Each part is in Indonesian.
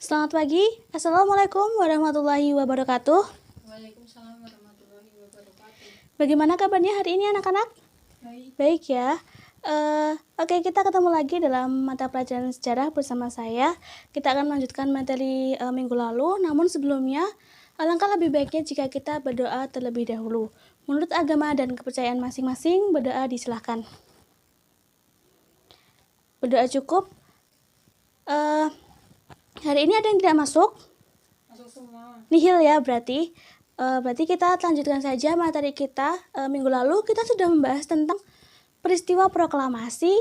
Selamat pagi. Assalamualaikum warahmatullahi wabarakatuh. Waalaikumsalam warahmatullahi wabarakatuh. Bagaimana kabarnya hari ini anak-anak? Baik ya. Oke, kita ketemu lagi dalam mata pelajaran sejarah bersama saya. Kita akan melanjutkan materi minggu lalu. Namun sebelumnya, alangkah lebih baiknya jika kita berdoa terlebih dahulu. Menurut agama dan kepercayaan masing-masing, berdoa disilahkan. Berdoa cukup. Hari ini ada yang tidak masuk? Masuk semua. Nihil ya berarti. Berarti kita lanjutkan saja materi kita. Minggu lalu kita sudah membahas tentang peristiwa proklamasi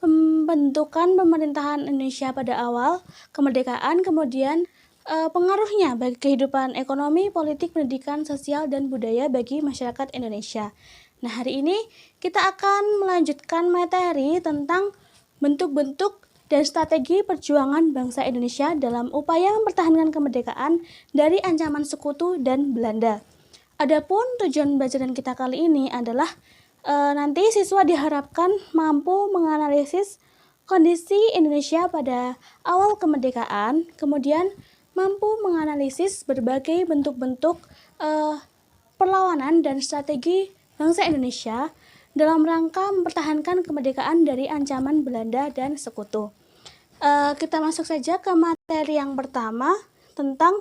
pembentukan pemerintahan Indonesia pada awal kemerdekaan, kemudian pengaruhnya bagi kehidupan ekonomi, politik, pendidikan, sosial, dan budaya bagi masyarakat Indonesia. Nah, hari ini kita akan melanjutkan materi tentang bentuk-bentuk dan strategi perjuangan bangsa Indonesia dalam upaya mempertahankan kemerdekaan dari ancaman sekutu dan Belanda. Adapun tujuan pembelajaran kita kali ini adalah nanti siswa diharapkan mampu menganalisis kondisi Indonesia pada awal kemerdekaan, kemudian mampu menganalisis berbagai bentuk-bentuk perlawanan dan strategi bangsa Indonesia dalam rangka mempertahankan kemerdekaan dari ancaman Belanda dan sekutu. Kita masuk saja ke materi yang pertama tentang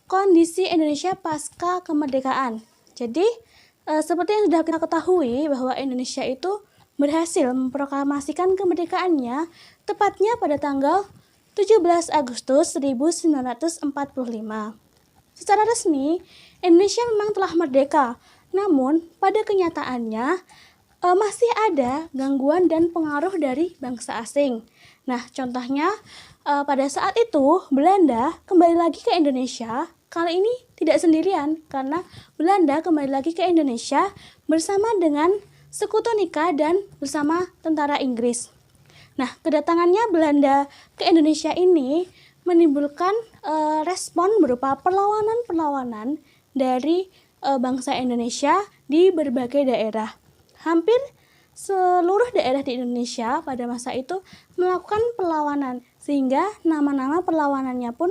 kondisi Indonesia pasca kemerdekaan. Jadi, seperti yang sudah kita ketahui bahwa Indonesia itu berhasil memproklamasikan kemerdekaannya tepatnya pada tanggal 17 Agustus 1945. Secara resmi, Indonesia memang telah merdeka, namun pada kenyataannya masih ada gangguan dan pengaruh dari bangsa asing. Nah, contohnya pada saat itu Belanda kembali lagi ke Indonesia. Kali ini tidak sendirian karena Belanda kembali lagi ke Indonesia bersama dengan sekutu Nika dan bersama tentara Inggris. Nah, kedatangannya Belanda ke Indonesia ini menimbulkan respon berupa perlawanan-perlawanan dari bangsa Indonesia di berbagai daerah. Hampir seluruh daerah di Indonesia pada masa itu melakukan perlawanan, sehingga nama-nama perlawanannya pun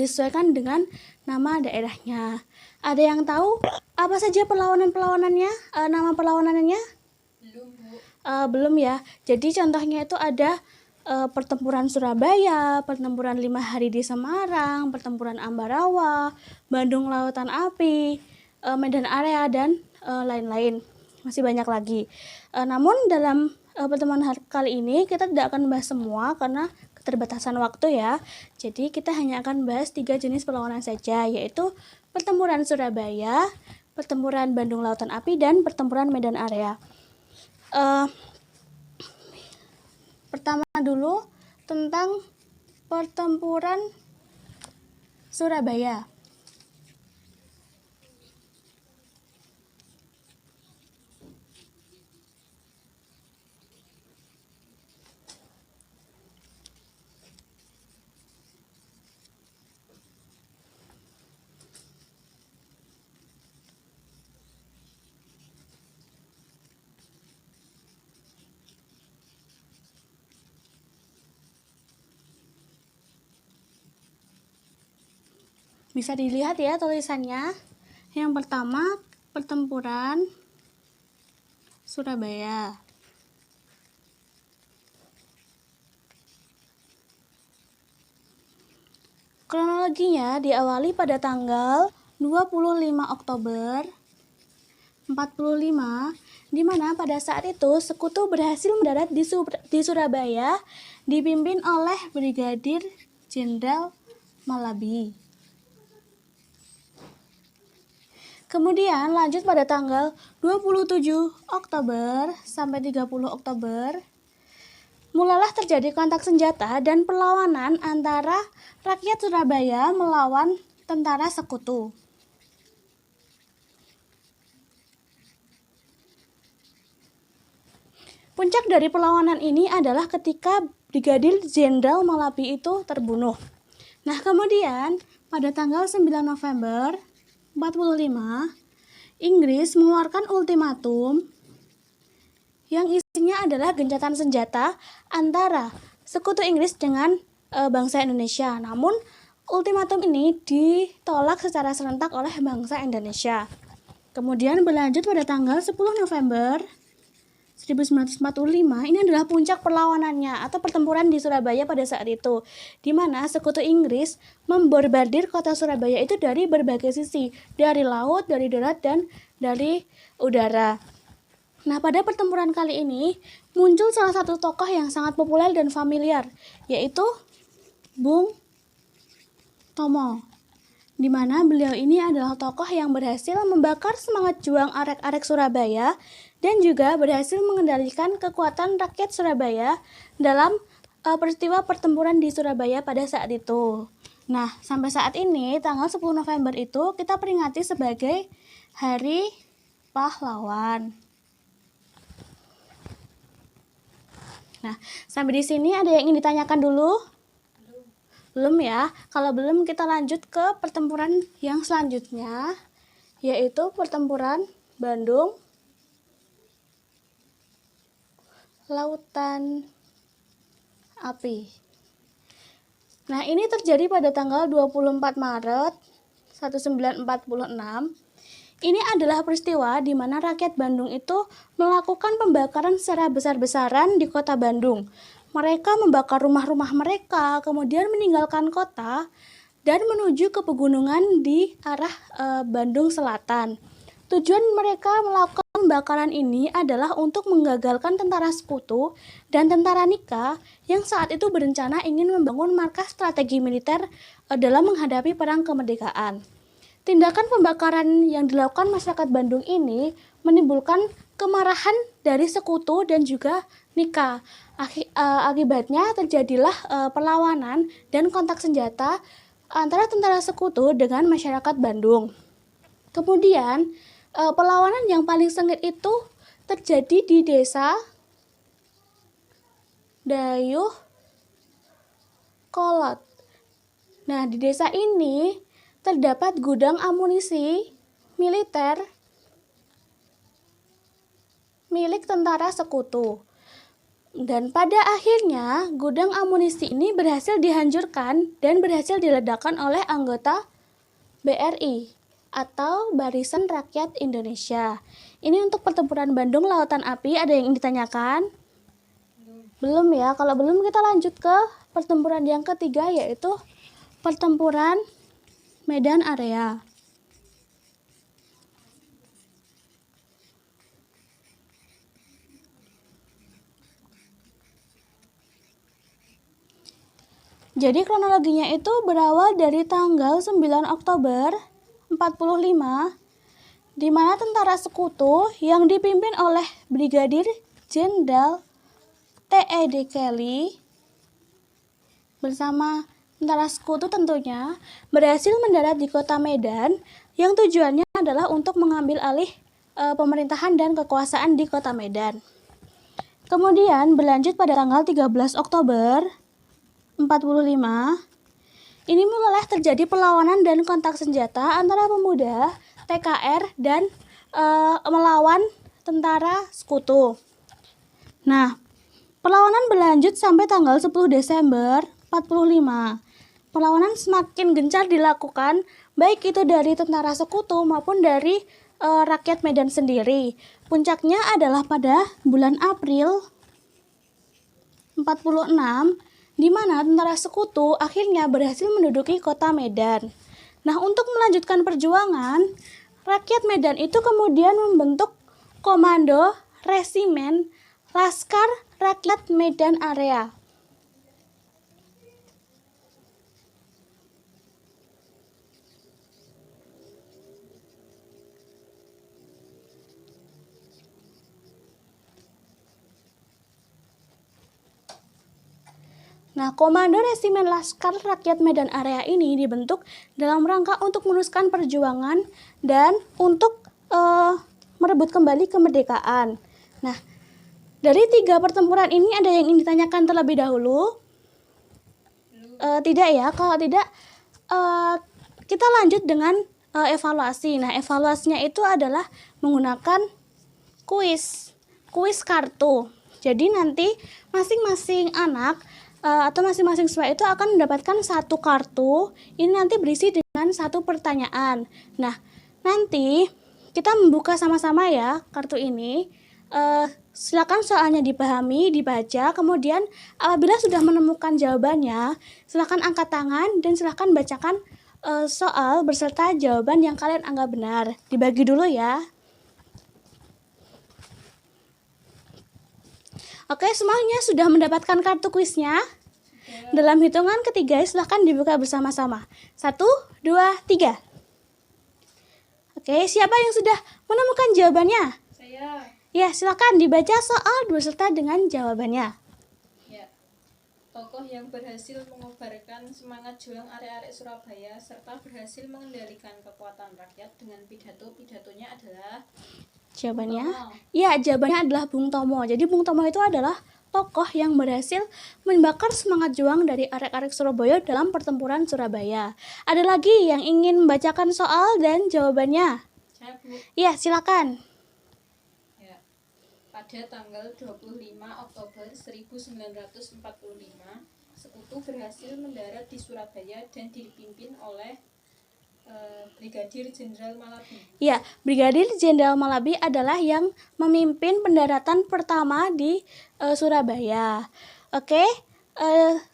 disesuaikan dengan nama daerahnya. Ada yang tahu apa saja perlawanan-perlawanannya, nama perlawanannya? Belum, Bu. Belum ya. Jadi contohnya itu ada pertempuran Surabaya, pertempuran 5 hari di Semarang, pertempuran Ambarawa, Bandung Lautan Api, Medan Area, dan lain-lain. Masih banyak lagi. Namun dalam pertemuan kali ini kita tidak akan membahas semua karena keterbatasan waktu ya. Jadi kita hanya akan membahas 3 jenis perlawanan saja, yaitu pertempuran Surabaya, pertempuran Bandung Lautan Api, dan pertempuran Medan Area. Pertama dulu tentang pertempuran Surabaya. Bisa dilihat ya tulisannya. Yang pertama, pertempuran Surabaya. Kronologinya diawali pada tanggal 25 Oktober 45, di mana pada saat itu sekutu berhasil mendarat di Surabaya dipimpin oleh Brigadir Jenderal Malabi. Kemudian lanjut pada tanggal 27 Oktober sampai 30 Oktober, mulailah terjadi kontak senjata dan perlawanan antara rakyat Surabaya melawan tentara sekutu. Puncak dari perlawanan ini adalah ketika Brigadir Jenderal Malabi itu terbunuh. Nah, kemudian pada tanggal 9 November 45, Inggris mengeluarkan ultimatum yang isinya adalah gencatan senjata antara sekutu Inggris dengan bangsa Indonesia. Namun ultimatum ini ditolak secara serentak oleh bangsa Indonesia. Kemudian berlanjut pada tanggal 10 November 1945, ini adalah puncak perlawanannya atau pertempuran di Surabaya pada saat itu, di mana sekutu Inggris membombardir kota Surabaya itu dari berbagai sisi, dari laut, dari darat, dan dari udara. Nah, pada pertempuran kali ini muncul salah satu tokoh yang sangat populer dan familiar, yaitu Bung Tomo, di mana beliau ini adalah tokoh yang berhasil membakar semangat juang arek-arek Surabaya dan juga berhasil mengendalikan kekuatan rakyat Surabaya dalam peristiwa pertempuran di Surabaya pada saat itu. Nah, sampai saat ini tanggal 10 November itu kita peringati sebagai Hari Pahlawan. Nah, sampai di sini ada yang ingin ditanyakan dulu? Belum ya? Kalau belum, kita lanjut ke pertempuran yang selanjutnya, yaitu pertempuran Bandung Lautan Api. Nah, ini terjadi pada tanggal 24 Maret 1946. Ini adalah peristiwa di mana rakyat Bandung itu melakukan pembakaran secara besar-besaran di kota Bandung. Mereka membakar rumah-rumah mereka, kemudian meninggalkan kota dan menuju ke pegunungan di arah Bandung Selatan. Tujuan mereka melakukan pembakaran ini adalah untuk menggagalkan tentara sekutu dan tentara Nika yang saat itu berencana ingin membangun markas strategi militer dalam menghadapi perang kemerdekaan. Tindakan pembakaran yang dilakukan masyarakat Bandung ini menimbulkan kemarahan dari sekutu dan juga Nika. Akibatnya terjadilah perlawanan dan kontak senjata antara tentara sekutu dengan masyarakat Bandung. Kemudian perlawanan yang paling sengit itu terjadi di desa Dayuh Kolot. Nah, di desa ini terdapat gudang amunisi militer milik tentara sekutu. Dan pada akhirnya gudang amunisi ini berhasil dihancurkan dan berhasil diledakkan oleh anggota BRI atau Barisan Rakyat Indonesia. Ini untuk pertempuran Bandung Lautan Api. Ada yang ingin ditanyakan? Belum ya? Kalau belum, kita lanjut ke pertempuran yang ketiga, yaitu pertempuran Medan Area. Jadi kronologinya itu berawal dari tanggal 9 Oktober 45, di mana tentara sekutu yang dipimpin oleh Brigadir Jenderal T.E.D. Kelly bersama tentara sekutu tentunya berhasil mendarat di kota Medan yang tujuannya adalah untuk mengambil alih pemerintahan dan kekuasaan di kota Medan. Kemudian berlanjut pada tanggal 13 Oktober 45, ini mulai terjadi perlawanan dan kontak senjata antara pemuda TKR dan melawan tentara sekutu. Nah, perlawanan berlanjut sampai tanggal 10 Desember 45. Perlawanan semakin gencar dilakukan, baik itu dari tentara sekutu maupun dari rakyat Medan sendiri. Puncaknya adalah pada bulan April 46, di mana tentara sekutu akhirnya berhasil menduduki kota Medan. Nah, untuk melanjutkan perjuangan, rakyat Medan itu kemudian membentuk Komando Resimen Laskar Rakyat Medan Area. Nah, Komando Resimen Laskar Rakyat Medan Area ini dibentuk dalam rangka untuk meneruskan perjuangan dan untuk merebut kembali kemerdekaan. Nah, dari 3 pertempuran ini ada yang ingin ditanyakan terlebih dahulu? Tidak ya, kalau tidak kita lanjut dengan evaluasi. Nah, evaluasinya itu adalah menggunakan kuis kartu. Jadi nanti masing-masing anak atau masing-masing siswa itu akan mendapatkan satu kartu. Ini nanti berisi dengan satu pertanyaan. Nah, nanti kita membuka sama-sama ya kartu ini. Silakan soalnya dipahami, dibaca, kemudian apabila sudah menemukan jawabannya, silakan angkat tangan dan silakan bacakan soal berserta jawaban yang kalian anggap benar. Dibagi dulu ya. Oke, semuanya sudah mendapatkan kartu kuisnya? Dalam hitungan ketiga, silahkan dibuka bersama-sama. 1, 2, 3. Oke, siapa yang sudah menemukan jawabannya? Saya. Ya, silakan dibaca soal beserta dengan jawabannya. Ya. Tokoh yang berhasil mengobarkan semangat juang arek-arek Surabaya serta berhasil mengendalikan kekuatan rakyat dengan pidato-pidatonya adalah Jawabannya? Tomo. Ya, jawabannya adalah Bung Tomo. Jadi Bung Tomo itu adalah tokoh yang berhasil membakar semangat juang dari arek-arek Surabaya dalam pertempuran Surabaya. Ada lagi yang ingin membacakan soal dan jawabannya? Saya, Bu. Ya, silakan. Ya. Pada tanggal 25 Oktober 1945, Sekutu berhasil mendarat di Surabaya dan dipimpin oleh Brigadir Jenderal Malabi. Ya, Brigadir Jenderal Malabi adalah yang memimpin pendaratan pertama di Surabaya. Oke,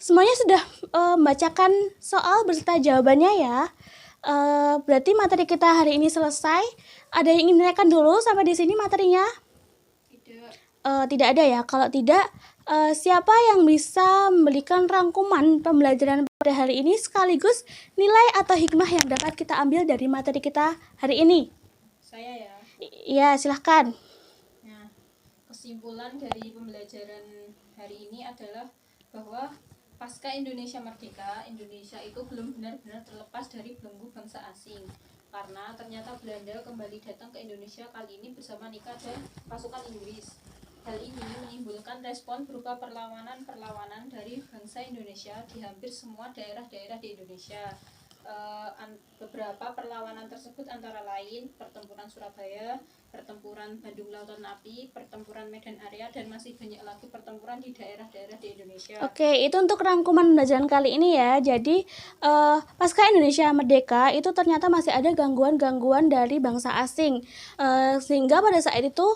semuanya sudah membacakan soal beserta jawabannya ya. Berarti materi kita hari ini selesai. Ada yang ingin ditanyakan dulu sampai di sini materinya? Tidak ada ya. Kalau tidak, siapa yang bisa memberikan rangkuman pembelajaran pada hari ini sekaligus nilai atau hikmah yang dapat kita ambil dari materi kita hari ini? Saya ya. Ya, silahkan. Nah, kesimpulan dari pembelajaran hari ini adalah bahwa pasca Indonesia merdeka, Indonesia itu belum benar-benar terlepas dari belenggu bangsa asing. Karena ternyata Belanda kembali datang ke Indonesia kali ini bersama Nika dan pasukan Inggris. Hal ini menimbulkan respon berupa perlawanan-perlawanan dari bangsa Indonesia di hampir semua daerah-daerah di Indonesia. Beberapa perlawanan tersebut antara lain pertempuran Surabaya, pertempuran Bandung Lautan Api, pertempuran Medan Area, dan masih banyak lagi pertempuran di daerah-daerah di Indonesia. Oke, itu untuk rangkuman pembelajaran kali ini ya. Jadi pasca Indonesia merdeka itu ternyata masih ada gangguan-gangguan dari bangsa asing, sehingga pada saat itu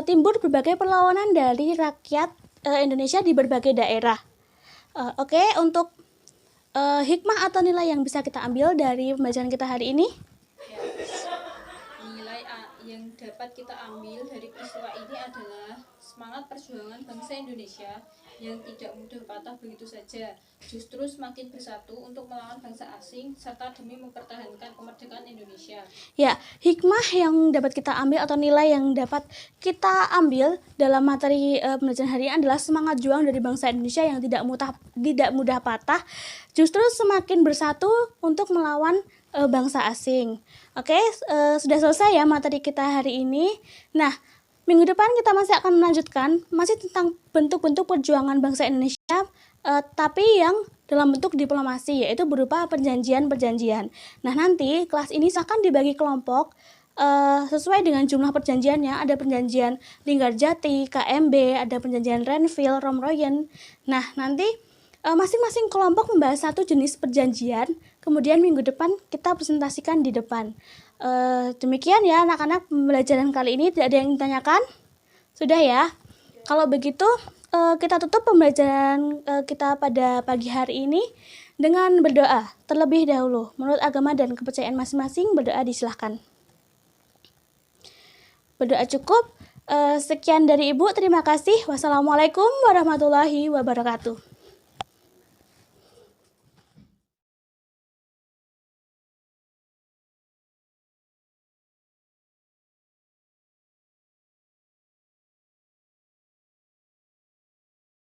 timbul berbagai perlawanan dari rakyat Indonesia di berbagai daerah. Oke, untuk hikmah atau nilai yang bisa kita ambil dari pembelajaran kita hari ini? Ya, nilai yang dapat kita ambil dari peristiwa ini adalah semangat perjuangan bangsa Indonesia yang tidak mudah patah begitu saja, justru semakin bersatu untuk melawan bangsa asing serta demi mempertahankan kemerdekaan Indonesia. Ya, hikmah yang dapat kita ambil atau nilai yang dapat kita ambil dalam materi pembelajaran hari ini adalah semangat juang dari bangsa Indonesia yang tidak mudah patah, justru semakin bersatu untuk melawan bangsa asing. Oke, sudah selesai ya materi kita hari ini. Nah, minggu depan kita masih akan melanjutkan masih tentang bentuk-bentuk perjuangan bangsa Indonesia, tapi yang dalam bentuk diplomasi, yaitu berupa perjanjian-perjanjian. Nah, nanti kelas ini akan dibagi kelompok sesuai dengan jumlah perjanjiannya. Ada perjanjian Linggarjati, KMB, ada perjanjian Renville, Romroyen. Nah, nanti masing-masing kelompok membahas satu jenis perjanjian, kemudian minggu depan kita presentasikan di depan. Demikian ya anak-anak, pembelajaran kali ini tidak ada yang ditanyakan? Sudah ya? Kalau begitu kita tutup pembelajaran kita pada pagi hari ini dengan berdoa terlebih dahulu. Menurut agama dan kepercayaan masing-masing, berdoa disilahkan. Berdoa cukup. Sekian dari Ibu, terima kasih. Wassalamualaikum warahmatullahi wabarakatuh.